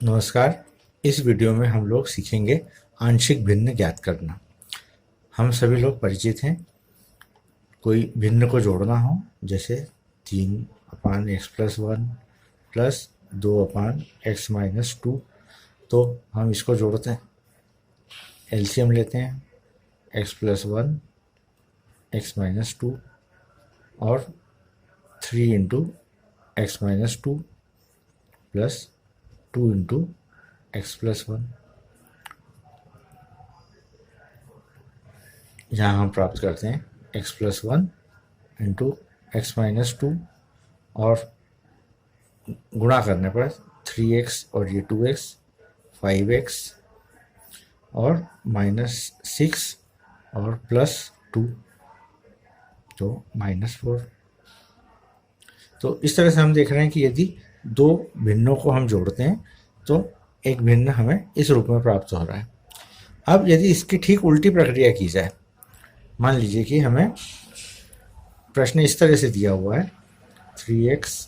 नमस्कार। इस वीडियो में हम लोग सीखेंगे आंशिक भिन्न ज्ञात करना। हम सभी लोग परिचित हैं। कोई भिन्न को जोड़ना हो, जैसे 3/x+1 प्लस 2/x-2, तो हम इसको जोड़ते हैं, एलसीएम लेते हैं, x+1 x-2 और 3 × x-2 प्लस 2 × x+1। यहाँ हम प्राप्त करते हैं x+1 × x-2 और गुणा करने पर 3x और ये 2x 5x और -6 और +2 तो -4। तो इस तरह से हम देख रहे हैं कि यदि दो भिन्नों को हम जोड़ते हैं तो एक भिन्न हमें इस रूप में प्राप्त हो रहा है। अब यदि इसकी ठीक उल्टी प्रक्रिया की जाए, मान लीजिए कि हमें प्रश्न इस तरह से दिया हुआ है 3x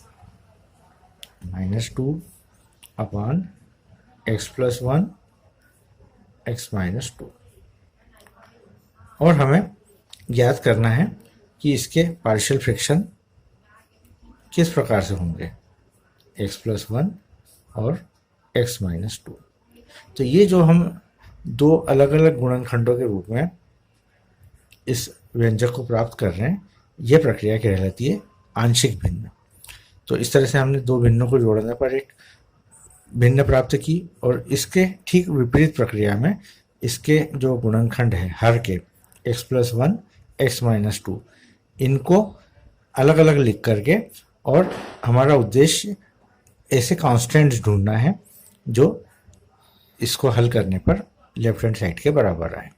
- 2 अपान x+1 x-2 और हमें ज्ञात करना है कि इसके पार्शियल फ्रैक्शन किस प्रकार से होंगे, x+1 और x-2। तो ये जो हम दो अलग अलग गुणनखंडों के रूप में इस व्यंजक को प्राप्त कर रहे हैं, ये प्रक्रिया कहलाती है आंशिक भिन्न। तो इस तरह से हमने दो भिन्नों को जोड़ने पर एक भिन्न प्राप्त की और इसके ठीक विपरीत प्रक्रिया में इसके जो गुणनखंड है हर के x+1 x-2 इनको अलग अलग लिख करके, और हमारा उद्देश्य ऐसे कांस्टेंट्स ढूंढना है जो इसको हल करने पर लेफ्ट हैंड साइड के बराबर आए।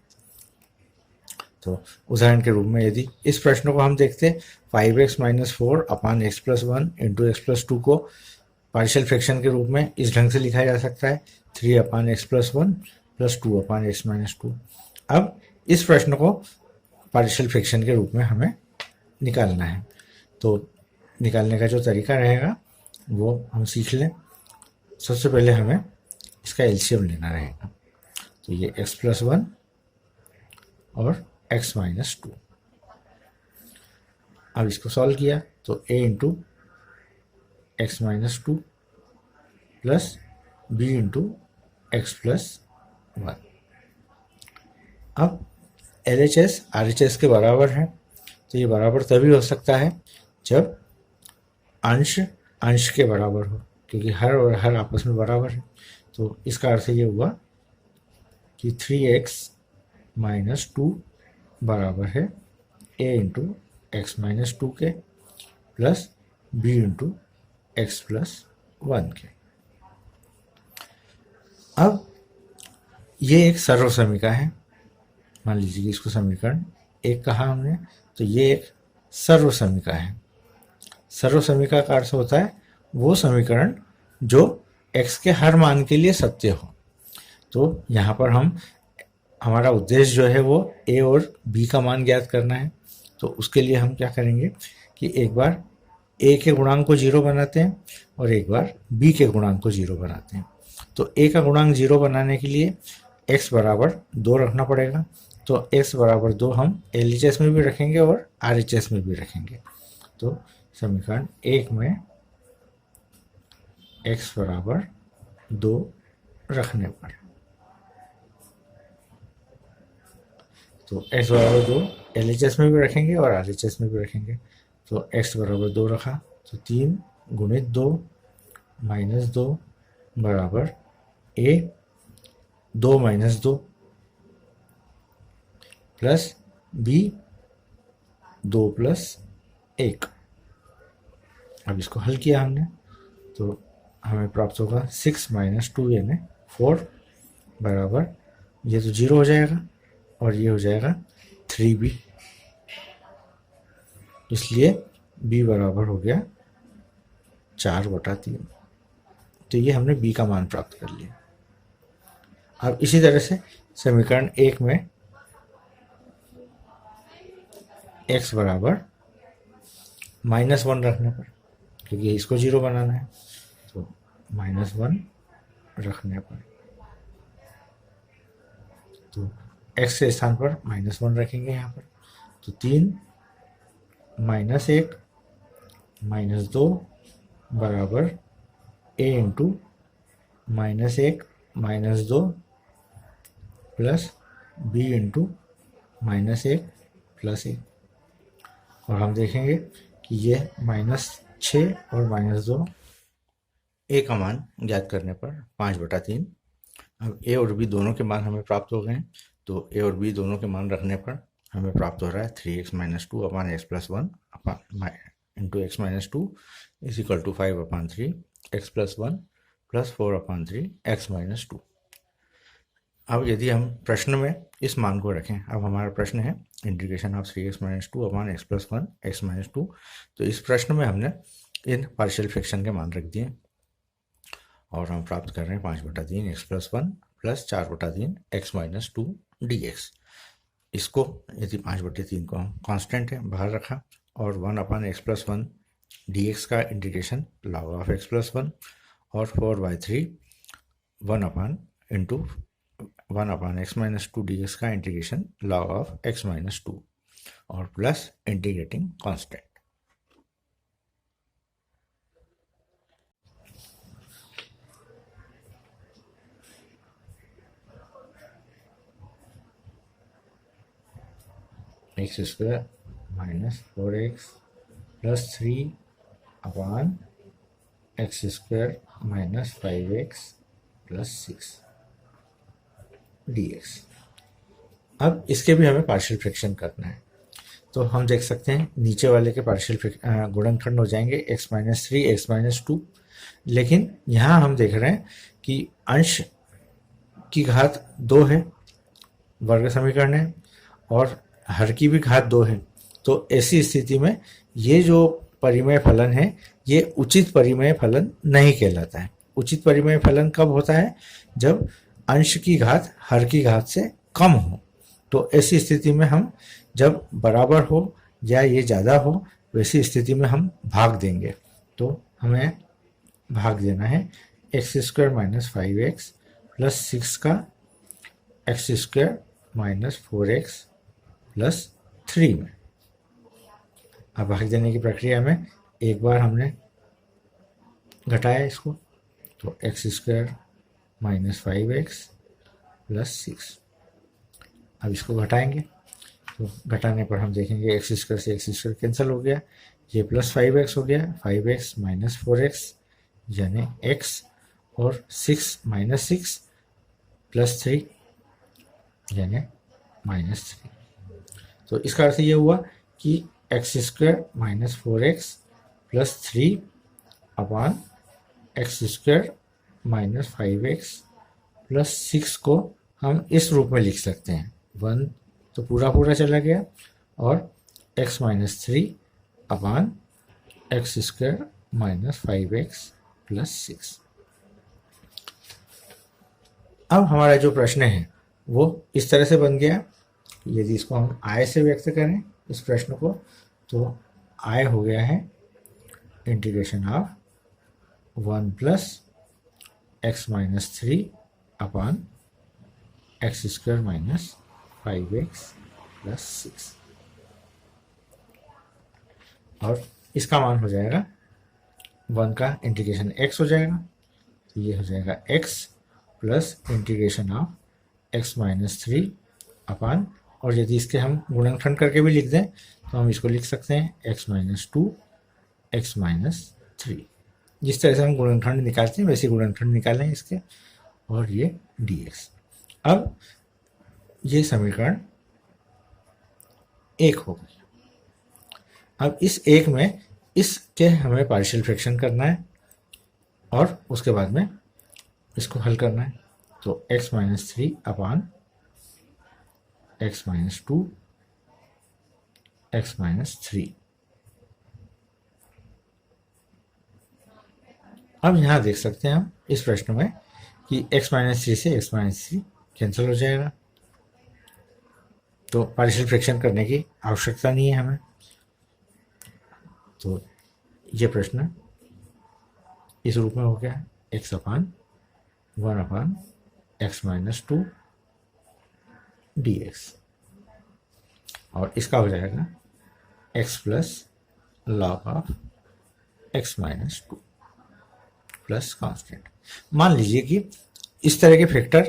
तो उदाहरण के रूप में यदि इस प्रश्न को हम देखते 5x - 4 अपान x+1 × x+2 को पार्शियल फ्रैक्शन के रूप में इस ढंग से लिखा जा सकता है 3/x+1 प्लस 2/x-2। अब इस प्रश्न को पार्शियल फ्रैक्शन के रूप में हमें निकालना है, तो निकालने का जो तरीका रहेगा वो हम सीख लें। सबसे पहले हमें इसका एलसीएम लेना रहेगा, तो ये x+1 और x-2। अब इसको सॉल्व किया तो a × x-2 plus b × x+1। अब LHS RHS के बराबर है, तो ये बराबर तभी हो सकता है जब अंश अंश के बराबर हो, क्योंकि हर और हर आपस में बराबर है। तो इसका अर्थ ये हुआ कि 3x - 2 बराबर है a × x-2 के प्लस b × x+1 के। अब ये एक सर्वसमीका है, मान लीजिए कि इसको समीकरण 1 कहा हमने, तो ये एक सर्वसमीका है। सर्वसमीका का अर्थ होता है वो समीकरण जो x के हर मान के लिए सत्य हो। तो यहाँ पर हमारा उद्देश्य जो है वो a और b का मान ज्ञात करना है। तो उसके लिए हम क्या करेंगे कि एक बार a के गुणांक को 0 बनाते हैं और एक बार b के गुणांक को 0 बनाते हैं। तो a का गुणांक 0 बनाने के लिए x बराबर 2 रखना पड़ेगा। तो x बराबर 2 हम LHS में भी रखेंगे और RHS में भी रखेंगे। तो समीकरण 1 में x बराबर 2 रखने पर, तो x बराबर 2 LHS में भी रखेंगे और RHS में भी रखेंगे। तो x बराबर 2 रखा, तो 3 × 2 - 2 बराबर a 2 - 2 प्लस b 2 + 1। अब इसको हल किया हमने तो हमें प्राप्त होगा 6 - 2 यानी 4 बराबर, ये तो 0 हो जाएगा और ये हो जाएगा 3b, इसलिए b बराबर हो गया 4/3। तो ये हमने b का मान प्राप्त कर लिया। अब इसी तरह से समीकरण 1 में x बराबर -1 रखने पर, क्योंकि इसको 0 बनाना है, तो -1 रखने पर, तो x के स्थान पर -1 रखेंगे यहाँ पर, तो 3 -1 -2 बराबर a into -1 -2 plus b into -1 plus 1। और हम देखेंगे कि ये -6 और -2, a का मान ज्ञात करने पर 5/3। अब a और b दोनों के मान हमें प्राप्त हो गए हैं, तो a और b दोनों के मान रखने पर हमें प्राप्त हो रहा है 3x - 2 upon x + 1 upon into x - 2 is equal to 5/3 x + 1 plus 4/3 x - 2। अब यदि हम प्रश्न में इस मान को रखें, अब हमारा प्रश्न है integration of 3x - 2 upon x + 1 x - 2, तो इस प्रश्न में हमने इन पार्शियल फ्रैक्शन के मान रख दिए और हम प्राप्त कर रहे हैं 5/3 x + 1 प्लस 4/3 x - 2 dx। इसको यदि 5/3 को हम कांस्टेंट है बाहर रखा और 1/x + 1 dx का इंटीग्रेशन log ऑफ x + 1 और 4/3 1/x - 2 dx का इंटीग्रेशन log ऑफ x - 2 और plus integrating constant. x² - 4x plus 3 अपान x² - 5x प्लस 6 dx। अब इसके भी हमें पार्शियल फ्रैक्शन करना है, तो हम देख सकते हैं नीचे वाले के पार्शियल गुणनखंड हो जाएंगे x - 3 x - 2, लेकिन यहाँ हम देख रहे हैं कि अंश की घात 2 है, वर्ग समीकरण है, और हर की भी घात 2 है, तो ऐसी स्थिति में ये जो परिमेय फलन है ये उचित परिमेय फलन नहीं कहलाता है। उचित परिमेय फलन कब होता है? जब अंश की घात हर की घात से कम हो। तो ऐसी स्थिति में हम जब बराबर हो या ये ज़्यादा हो वैसी स्थिति में हम भाग देंगे। तो हमें भाग देना है x² - 5x प्लस 6 का x² - 4x प्लस 3 में। अब भाग देने की प्रक्रिया में एक बार हमने घटाया इसको, तो x² - 5x प्लस 6। अब इसको घटाएंगे, तो घटाने पर हम देखेंगे x² से x² कैंसिल हो गया, ये प्लस 5x हो गया, 5x - 4x यानी x, और 6 - 6 प्लस 3 यानी -3। तो इसका अर्थ ये हुआ कि x² - 4x प्लस 3 अपान x² - 5x प्लस 6 को हम इस रूप में लिख सकते हैं। 1 तो पूरा पूरा चला गया और x - 3 अपान x² - 5x प्लस 6। अब हमारा जो प्रश्न है वो इस तरह से बन गया। यदि इसको हम आय से व्यक्त करें इस प्रश्न को, तो आय हो गया है integration of 1 plus x - 3 upon x² - 5x plus 6, और इसका मान हो जाएगा 1 का इंटीग्रेशन x हो जाएगा, तो ये हो जाएगा x plus integration of x - 3 अपान, और यदि इसके हम गुणनखंड करके भी लिख दें तो हम इसको लिख सकते हैं x - 2 x - 3। जिस तरह से हम गुणनखंड निकालते हैं वैसे गुणनखंड निकालें इसके, और ये dx। अब ये समीकरण 1 हो गया। अब इस 1 में इसके हमें पार्शियल फ्रैक्शन करना है और उसके बाद में इसको हल करना है। तो x - 3 अपान x - 2 x - 3। अब यहाँ देख सकते हैं हम इस प्रश्न में कि x - 3 से x - 3 कैंसिल हो जाएगा, तो पार्शियल फ्रैक्शन करने की आवश्यकता नहीं है हमें। तो ये प्रश्न इस रूप में हो गया x अपान 1/(x-2) dx, और इसका हो जाएगा x plus log of x-2 plus constant. मान लीजिए कि इस तरह के फैक्टर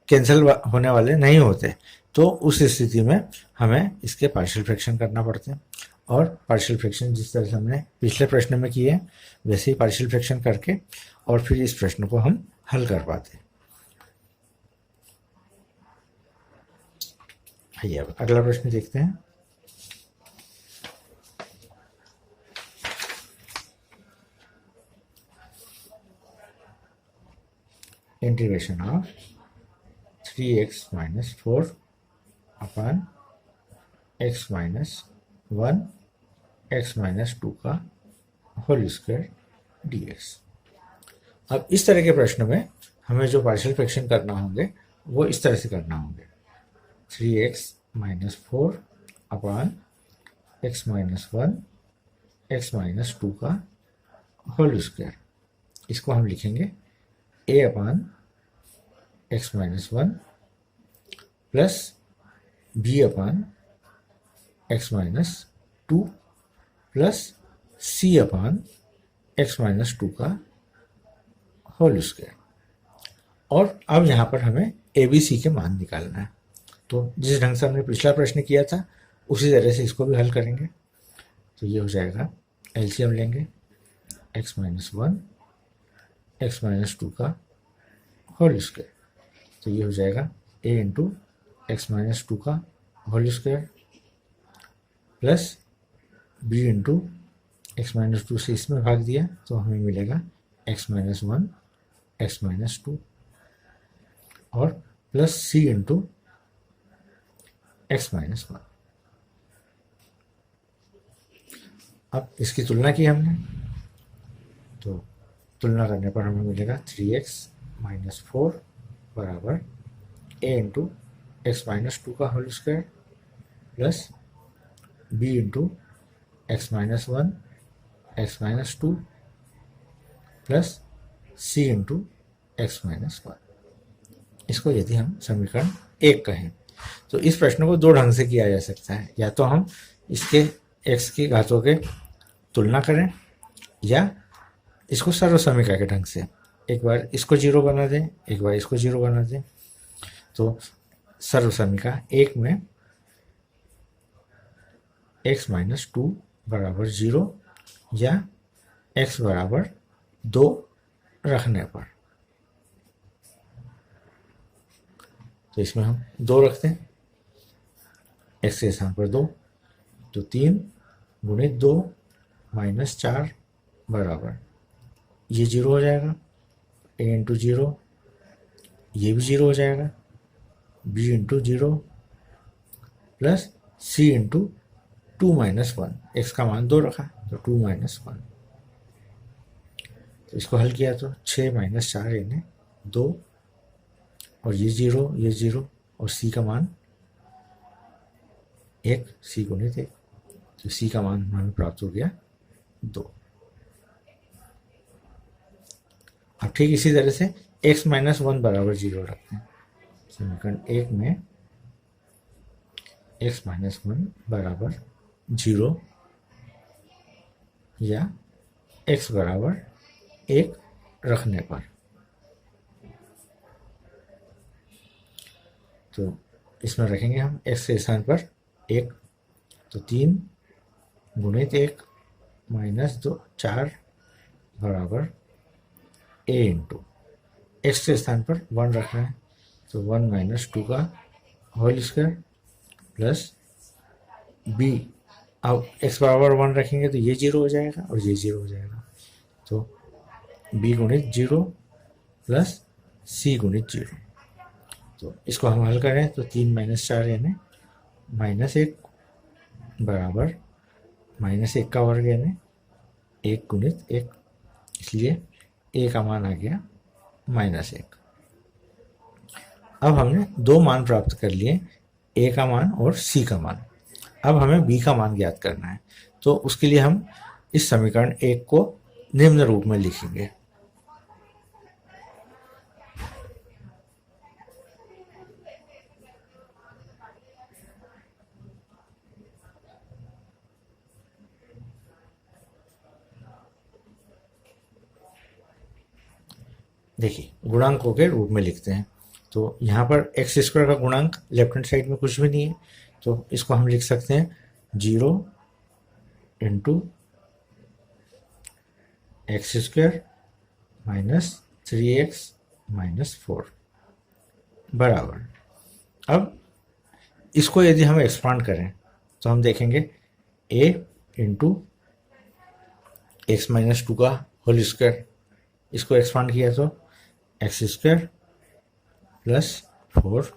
कैंसिल होने वाले नहीं होते, तो उस स्थिति में हमें इसके पार्शियल फ्रैक्शन करना पड़ते हैं, और पार्शियल फ्रैक्शन जिस तरह से हमने पिछले प्रश्न में किए हैं वैसे ही पार्शियल फ्रैक्शन करके और फिर इस प्रश्न को हम हल कर पाते हैं। आइए अब अगला प्रश्न देखते हैं। Integration of 3x-4 upon x-1 x-2 का होल स्क्वायर dx। अब इस तरह के प्रश्न में हमें जो पार्शियल फ्रैक्शन करना होंगे वो इस तरह से करना होंगे, 3x-4 अपॉन x-1 x-2 का होल स्क्वायर। इसको हम लिखेंगे a upon x-1 plus b upon x-2 plus c upon x-2 का होल स्क्वायर। और अब यहाँ पर हमें ए बी सी के मान निकालना है। तो जिस ढंग से हमने पिछला प्रश्न किया था उसी तरह से इसको भी हल करेंगे। तो ये हो जाएगा, एलसीएम लेंगे x-1 x-2 का होल स्क्वायर, तो ये हो जाएगा a इंटू x-2 का whole square plus b into x-2 से इसमें भाग दिया तो हमें मिलेगा x-1 x-2 और प्लस c इंटू x-1। अब इसकी तुलना की हमने, तो तुलना करने पर हमें मिलेगा 3x-4 बराबर a इंटू x-2 का whole square plus b into x-1 x-2 plus c into x-1। इसको यदि हम समीकरण 1 कहें तो इस प्रश्न को दो ढंग से किया जा सकता है, या तो हम इसके x की घातों के तुलना करें या इसको सर्वसमीका के ढंग से, एक बार इसको 0 बना दें एक बार इसको 0 बना दें। तो सर्वसमीका 1 में x-2 बराबर 0 या x बराबर 2 रखने पर, तो इसमें हम 2 रखते हैं, x के स्थान पर 2, तो 3 गुणित 2 माइनस 4 बराबर ये 0 हो जाएगा, a इंटू 0 ये भी 0 हो जाएगा, b into 0 plus c into 2 minus 1, x का मान 2 रखा तो 2 माइनस 1। तो इसको हल किया तो 6 माइनस 4 यानी 2 और ये 0 और c का मान 1, c गुणित 1, तो c का मान हमें प्राप्त हो गया 2। अब ठीक इसी तरह से x-1 बराबर 0 रखते हैं। समीकरण 1 में x-1 बराबर 0 या x बराबर 1 रखने पर, तो इसमें रखेंगे हम x के स्थान पर 1, तो 3 गुणित 1 माइनस 2 4 बराबर a इंटू x के स्थान पर 1 रखना है तो 1 माइनस 2 का होल स्क्वायर प्लस b, अब x बराबर 1 रखेंगे तो ये 0 हो जाएगा और ये 0 हो जाएगा, तो b गुणित 0 प्लस c गुणित 0। तो इसको हम हल करें तो 3 माइनस 4 यानी -1 बराबर -1 का वर्ग यानी 1 गुणित 1, इसलिए a का मान आ गया -1। अब हमने 2 मान प्राप्त कर लिए, a का मान और c का मान। अब हमें b का मान ज्ञात करना है, तो उसके लिए हम इस समीकरण 1 को निम्न रूप में लिखेंगे। देखिए गुणांकों के रूप में लिखते हैं। तो यहाँ पर एक्स स्क्वायर का गुणांक लेफ्ट हैंड साइड में कुछ भी नहीं है, तो इसको हम लिख सकते हैं 0 into x square minus 3x minus 4 बराबर। अब इसको यदि हम एक्सपांड करें तो हम देखेंगे a इंटू एक्स माइनस 2 का होल स्क्वायर, इसको एक्सपांड किया तो x square plus 4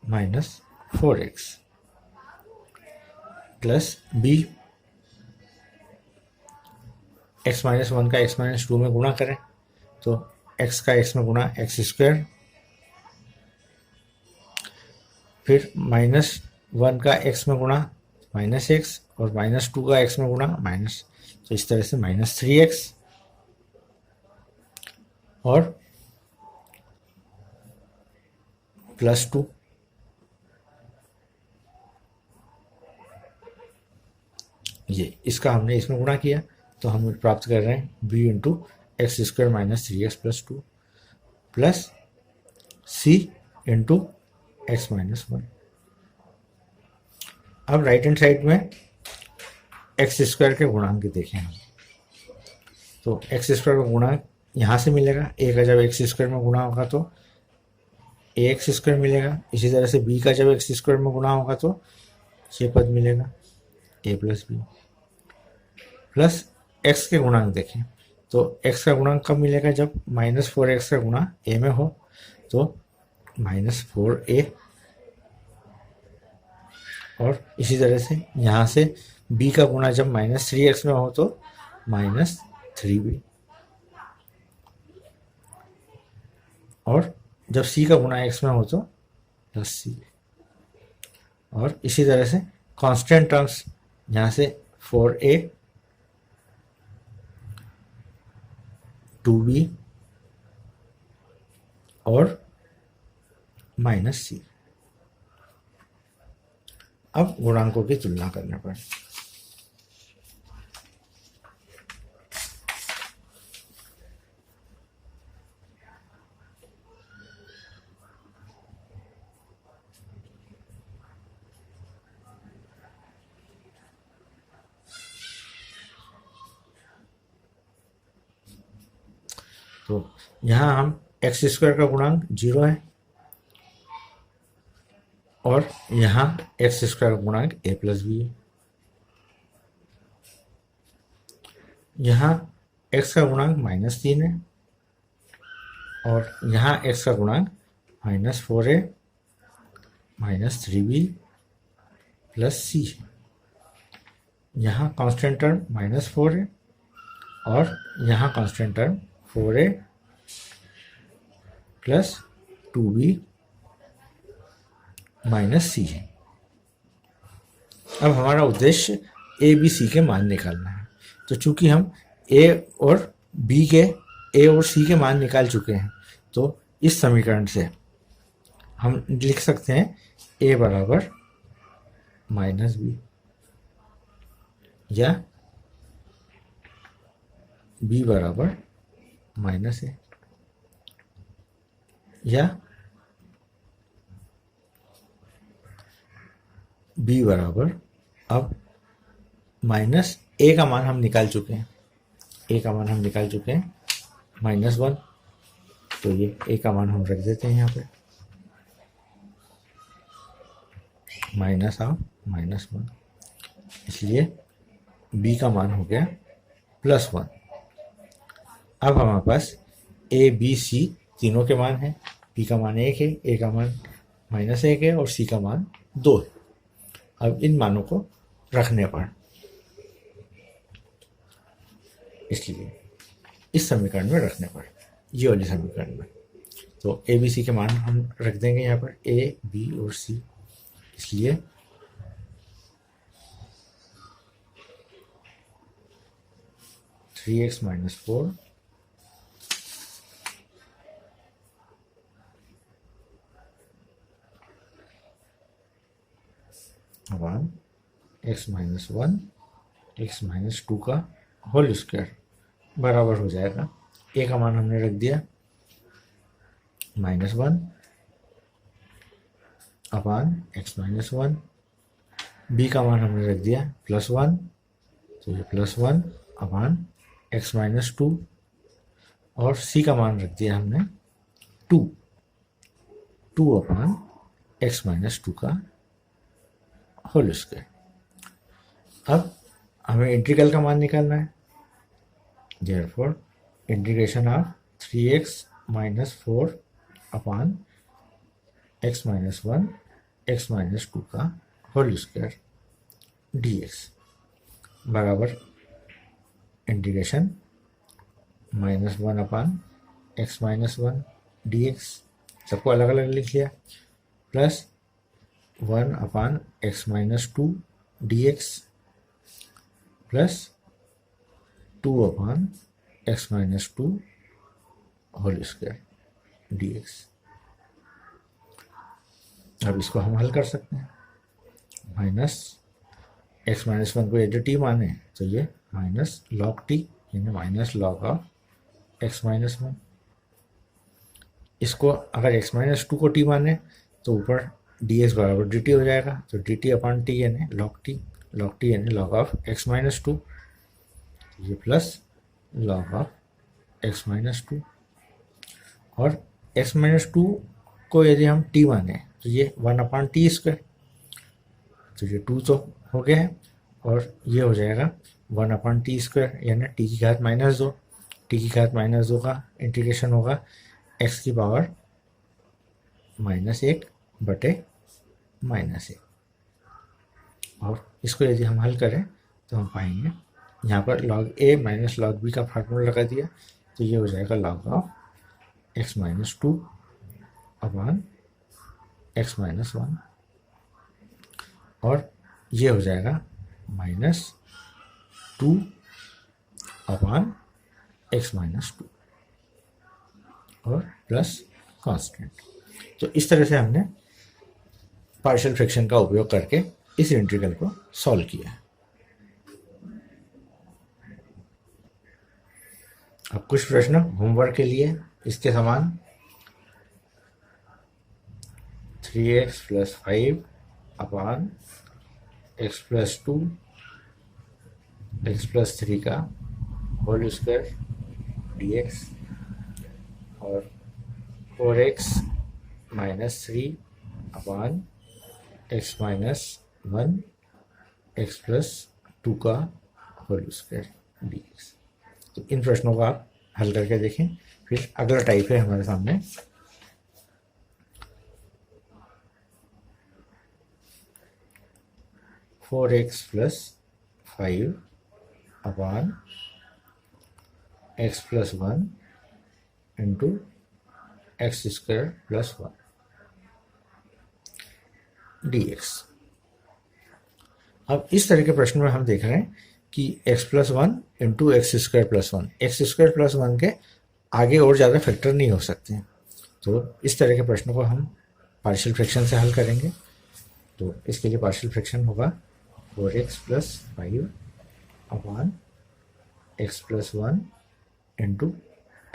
minus 4x plus b x minus 1 का एक्स माइनस 2 में गुणा करें तो x का x में गुणा एक्स स्क्वायर, फिर माइनस 1 का x में गुणा माइनस एक्स और माइनस 2 का x में गुणा माइनस, तो इस तरह से माइनस 3x और प्लस 2। ये इसका हमने इसमें गुणा किया तो हम प्राप्त कर रहे हैं b into x square minus 3x plus 2 plus c into x minus 1। अब राइट हैंड साइड में एक्स स्क्वायर के गुणांक देखें हम, तो एक्स स्क्वायर का गुणांक यहाँ से मिलेगा, a का जब एक्स स्क्वायर में गुणा होगा तो ए एक्स स्क्वायर मिलेगा, इसी तरह से b का जब एक्स स्क्वायर में गुणा होगा तो ये पद मिलेगा a plus B plus x के गुणांक देखें तो x का गुणांक कब मिलेगा, जब माइनस 4x का गुणा a में हो तो माइनस 4a, और इसी तरह से यहाँ से b का गुणा जब माइनस 3x में हो तो माइनस 3b, और जब c का गुणा x में हो तो प्लस c, और इसी तरह से कांस्टेंट टर्म्स यहाँ से 4a 2b और माइनस c। अब गुणांकों की तुलना करने पर तो यहाँ हम एक्स स्क्वायर का गुणांक 0 है और यहाँ एक्स स्क्वायर का गुणांक a प्लस बी है। यहाँ x का गुणांक -3 है और यहाँ x का गुणांक -4a -3b प्लस c है। यहाँ कांस्टेंट टर्म -4 है और यहाँ constant term 4a plus 2b minus c है। अब हमारा उद्देश्य a b c के मान निकालना है, तो चूंकि हम a और c के मान निकाल चुके हैं तो इस समीकरण से हम लिख सकते हैं a बराबर -b या b बराबर -a या b बराबर, अब -a का मान हम निकाल चुके हैं, a का मान हम निकाल चुके हैं -1, तो ये a का मान हम रख देते हैं यहाँ पे -1, इसलिए b का मान हो गया +1। अब हमारे पास a b c तीनों के मान हैं, b का मान 1 है, a का मान -1 है और c का मान 2 है। अब इन मानों को रखने पर, इसलिए इस समीकरण में रखने पर, ये वाली समीकरण में, तो ए बी सी के मान हम रख देंगे यहाँ पर a b और c, इसलिए 3x - 4 1 x - 1 x - 2 का होल स्क्वायर बराबर हो जाएगा, a का मान हमने रख दिया -1 अपान x-1। b का मान हमने रख दिया +1, तो ये +1 अपान x-2, और c का मान रख दिया हमने 2 अपान x-2 का होल स्क्वायर। अब हमें इंटीग्रल का मान निकालना है, therefore integration of 3x - 4 upon x-1 x-2 का होल स्क्वायर dx बराबर इंटीग्रेशन -1 अपान x-1 dx, सबको अलग अलग लिख लिया, प्लस 1 अपान x-2 dx प्लस 2 अपान x-2 होल स्क्वायर dx। अब इसको हम हल कर सकते हैं, -x-1 को यदि t माने तो ये माइनस लॉग t यानी माइनस लॉग ऑफ x-1। इसको अगर x-2 को t माने तो ऊपर dx बराबर dt हो जाएगा, तो dt अपान t यानी लॉग t यानी लॉग ऑफ x-2, ये प्लस लॉग ऑफ x-2, और x-2 को यदि हम t माने तो ये 1 अपान टी स्क्वायर, तो ये 2 तो हो गया है, और ये हो जाएगा 1 अपान टी स्क्वायर यानी t की घात -2। t की घात -2 का इंटीग्रेशन होगा x की पावर -1 बटे -1, और इसको यदि हम हल करें तो हम पाएंगे यहाँ पर log a minus log b का फार्मूला लगा दिया, तो ये हो जाएगा log of x-2 upon x-1, और ये हो जाएगा -2 अपान x-2 और प्लस कांस्टेंट। तो इस तरह से हमने पार्शियल फ्रैक्शन का उपयोग करके इस इंटीग्रल को सॉल्व किया है। अब कुछ प्रश्न होमवर्क के लिए इसके समान 3x + 5 अपान x+2 x+3 का होल स्क्वायर dx, और 4x - 3 अपान x-1 x+2 का होल स्क्वायर dx। तो इन प्रश्नों को आप हल करके देखें। फिर अगला टाइप है हमारे सामने, (4x + 5 अपान x+1 इंटू x² + 1 dx। अब इस तरह के प्रश्न में हम देख रहे हैं कि x+1 इंटू x² + 1, x² + 1 के आगे और ज़्यादा फैक्टर नहीं हो सकते हैं, तो इस तरह के प्रश्नों को हम पार्शियल फ्रैक्शन से हल करेंगे। तो इसके लिए पार्शियल फ्रैक्शन होगा 4x + 5 अपान x+1 इंटू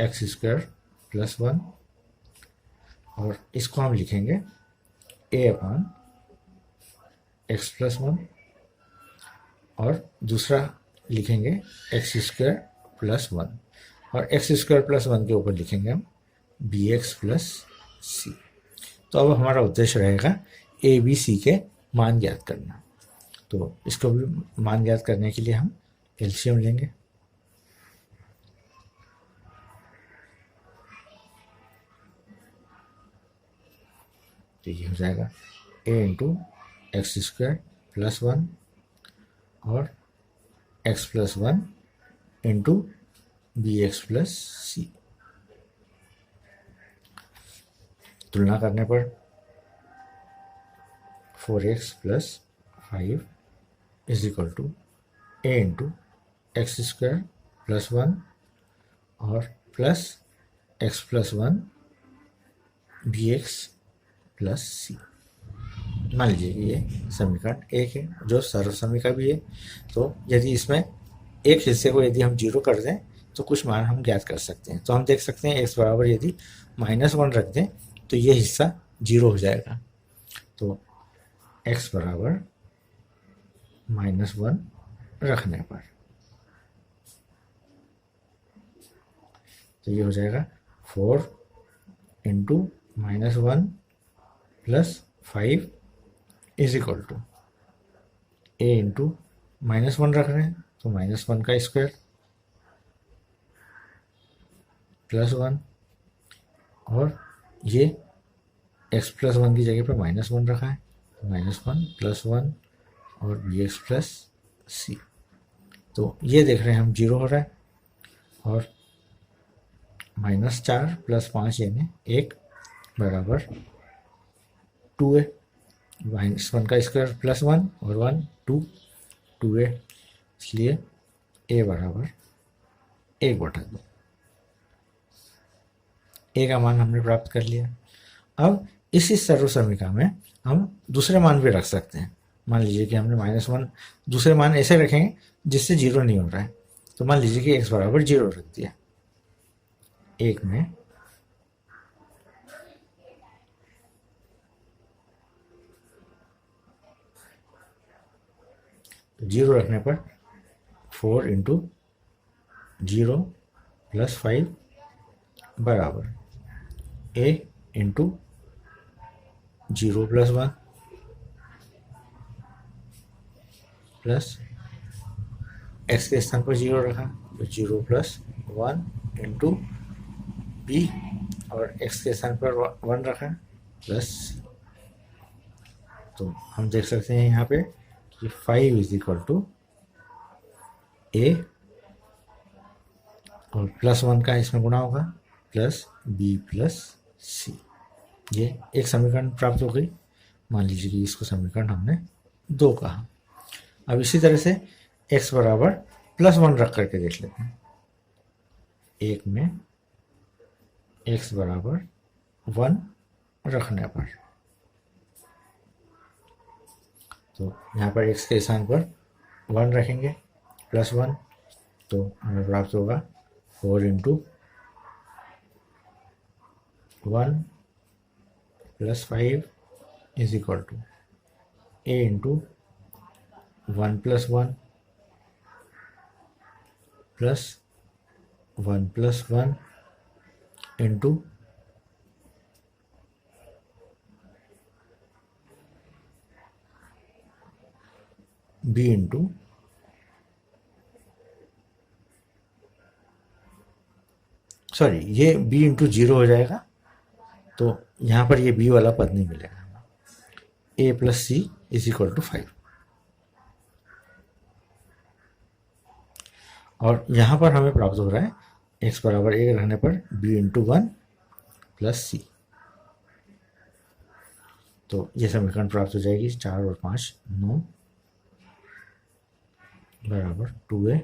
x² + 1, और इसको हम लिखेंगे a अपान x+1, और दूसरा लिखेंगे x² + 1, और x² + 1 के ऊपर लिखेंगे हम bx + c। तो अब हमारा उद्देश्य रहेगा a b c के मान ज्ञात करना। तो इसको भी मान ज्ञात करने के लिए हम एलसीएम लेंगे। तो ये हो जाएगा a इंटू x² + 1 और x+1 इंटू bx + c। तुलना करने पर 4x + 5 = a इंटू x² + 1 और प्लस x+1 bx + c। मान लीजिए कि ये समीकरण एक है जो सर्व समीकरण भी है। तो यदि इसमें एक हिस्से को यदि हम 0 कर दें तो कुछ मान हम ज्ञात कर सकते हैं। तो हम देख सकते हैं x बराबर यदि -1 रख दें तो ये हिस्सा 0 हो जाएगा। तो x बराबर -1 रखने पर तो ये हो जाएगा 4 into -1 plus 5 is equal to a into -1 रख रहे हैं तो -1 का स्क्वायर +1 और ये x प्लस 1 की जगह पर -1 रखा है, -1 प्लस 1 और bx प्लस c। तो ये देख रहे हैं हम 0 हो रहा है और -4 प्लस 5 यानी 1 बराबर 2a, -1 का स्क्वायर +1 और 1 2a, इसलिए a बराबर 1/2। a का मान हमने प्राप्त कर लिया। अब इसी सर्व समीकरण में हम दूसरे मान भी रख सकते हैं। मान लीजिए कि हमने -1 दूसरे मान ऐसे रखेंगे जिससे 0 नहीं हो रहा है। तो मान लीजिए कि x बराबर 0 रख दिया। एक में तो 0 रखने पर 4 इंटू 0 प्लस 5 बराबर a into 0 plus 1 plus x के स्थान पर 0 रखा तो 0 प्लस 1 इंटू b और x के स्थान पर 1 रखा प्लस। तो हम देख सकते हैं यहाँ पे कि 5 इज इक्वल टू a और +1 का इसमें गुणा होगा प्लस b प्लस c। ये एक समीकरण प्राप्त हो गई। मान लीजिए कि इसको समीकरण हमने 2 कहा। अब इसी तरह से x बराबर +1 रख करके देख लेते हैं। एक में x बराबर 1 रखने पर तो यहाँ पर x के स्थान पर 1 रखेंगे +1 तो हमें प्राप्त होगा 4 into 1 plus 5 is equal to a into 1 plus 1 plus 1 plus 1 into b into sorry ये b इंटू 0 हो जाएगा। तो यहाँ पर ये b वाला पद नहीं मिलेगा। a plus C is equal to 5 और यहाँ पर हमें प्राप्त हो रहा है x बराबर 1 रहने पर b इंटू 1 प्लस सी। तो ये समीकरण प्राप्त हो जाएगी 4 और 5 9 बराबर 2a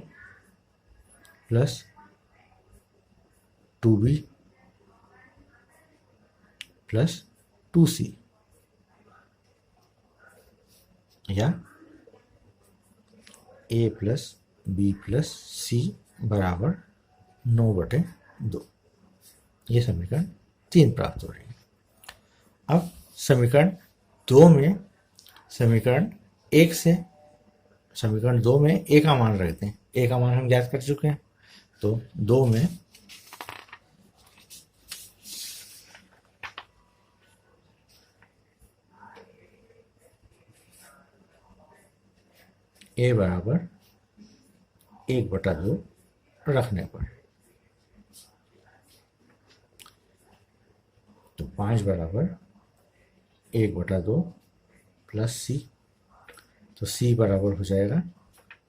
plus 2b plus 2c या a plus b plus c बराबर 9/2। ये समीकरण 3 प्राप्त हो रही है। अब समीकरण 2 में समीकरण 1 से समीकरण 2 में a का मान रखते हैं। a का मान हम ज्ञात कर चुके हैं। तो 2 में a बराबर 1/2 रखने पर तो 5 बराबर 1/2 प्लस c। तो c बराबर हो जाएगा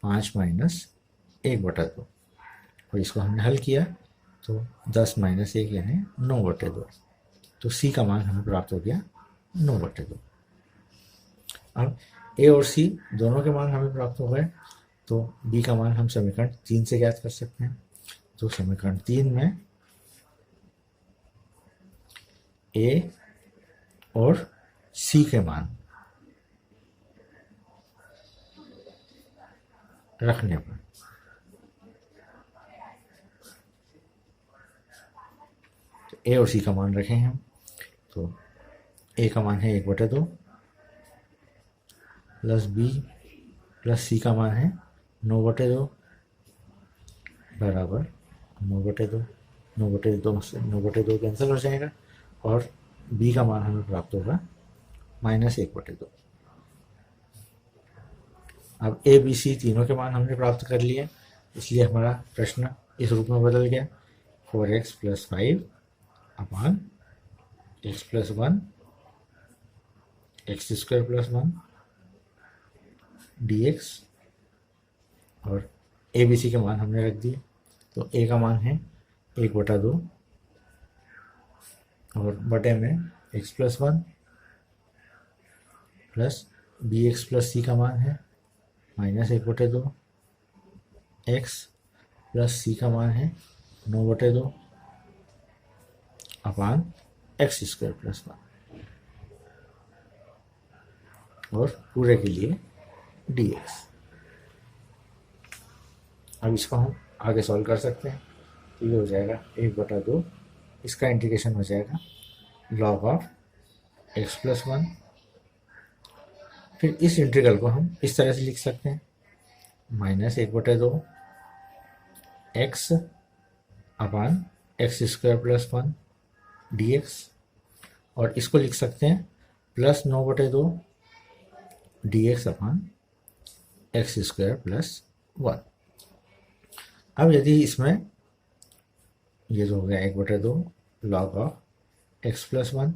5 माइनस 1/2 और इसको हमने हल किया तो 10 माइनस 1 यानी 9/2। तो c का मान हमें प्राप्त हो गया 9/2। अब a और c दोनों के मान हमें प्राप्त हो गए तो b का मान हम समीकरण 3 से ज्ञात कर सकते हैं। तो समीकरण 3 में a और c के मान रखने पर ए और सी का मान रखे हैं हम। तो ए का मान है 1/2 प्लस बी प्लस सी का मान है 9/2 बराबर 9/2। 9/2 से 9/2 कैंसिल हो जाएगा और बी का मान हमें प्राप्त होगा -1/2। अब ए बी सी तीनों के मान हमने प्राप्त कर लिए, इसलिए हमारा प्रश्न इस रूप में बदल गया 4x + 5 अपान x + 1 x² + 1 dx। और ए बी सी के मान हमने रख दिए। तो ए का मान है 1/2 और बटे में x + 1 प्लस bx + c का मान है -1/2, x प्लस c का मान है 9/2 अपान x² + 1 और पूरे के लिए dx। अब इसको हम आगे सॉल्व कर सकते हैं। तो ये हो जाएगा 1/2, इसका इंटीग्रेशन हो जाएगा log ऑफ x + 1। फिर इस इंटीग्रल को हम इस तरह से लिख सकते हैं -1/2 x अपान x² + 1 dx। और इसको लिख सकते हैं +9/2 dx अपान x² + 1। अब यदि इसमें ये जो हो गया 1/2 log ऑफ x + 1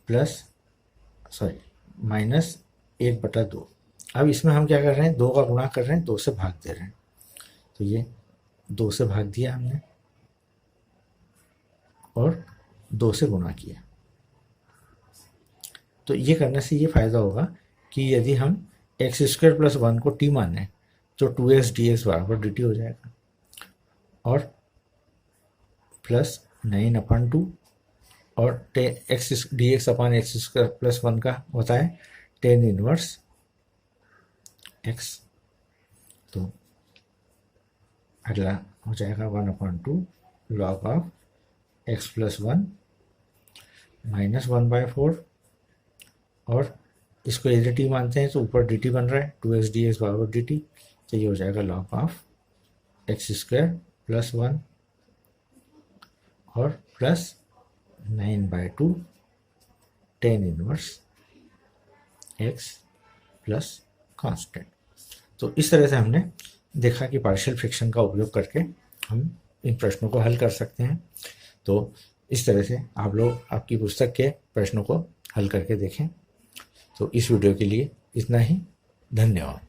प्लस -1/2। अब इसमें हम क्या कर रहे हैं, 2 का गुणा कर रहे हैं, 2 से भाग दे रहे हैं। तो ये 2 से भाग दिया हमने और 2 से गुणा किया। तो ये करने से ये फायदा होगा कि यदि हम x² + 1 को t माने तो 2x dx बराबर dt हो जाएगा और प्लस 9/2 और x dx अपान x² + 1 का होता है tan इनवर्स x। तो अगला हो जाएगा 1/2 log ऑफ x + 1 -1/4 और इसको यदि t मानते हैं तो ऊपर dt बन रहा है 2x dx बराबर dt। तो ये हो जाएगा log ऑफ x² + 1 और plus 9/2 tan inverse x plus constant. तो इस तरह से हमने देखा कि पार्शियल फ्रैक्शन का उपयोग करके हम इन प्रश्नों को हल कर सकते हैं। तो इस तरह से आप लोग आपकी पुस्तक के प्रश्नों को हल करके देखें। तो इस वीडियो के लिए इतना ही। धन्यवाद।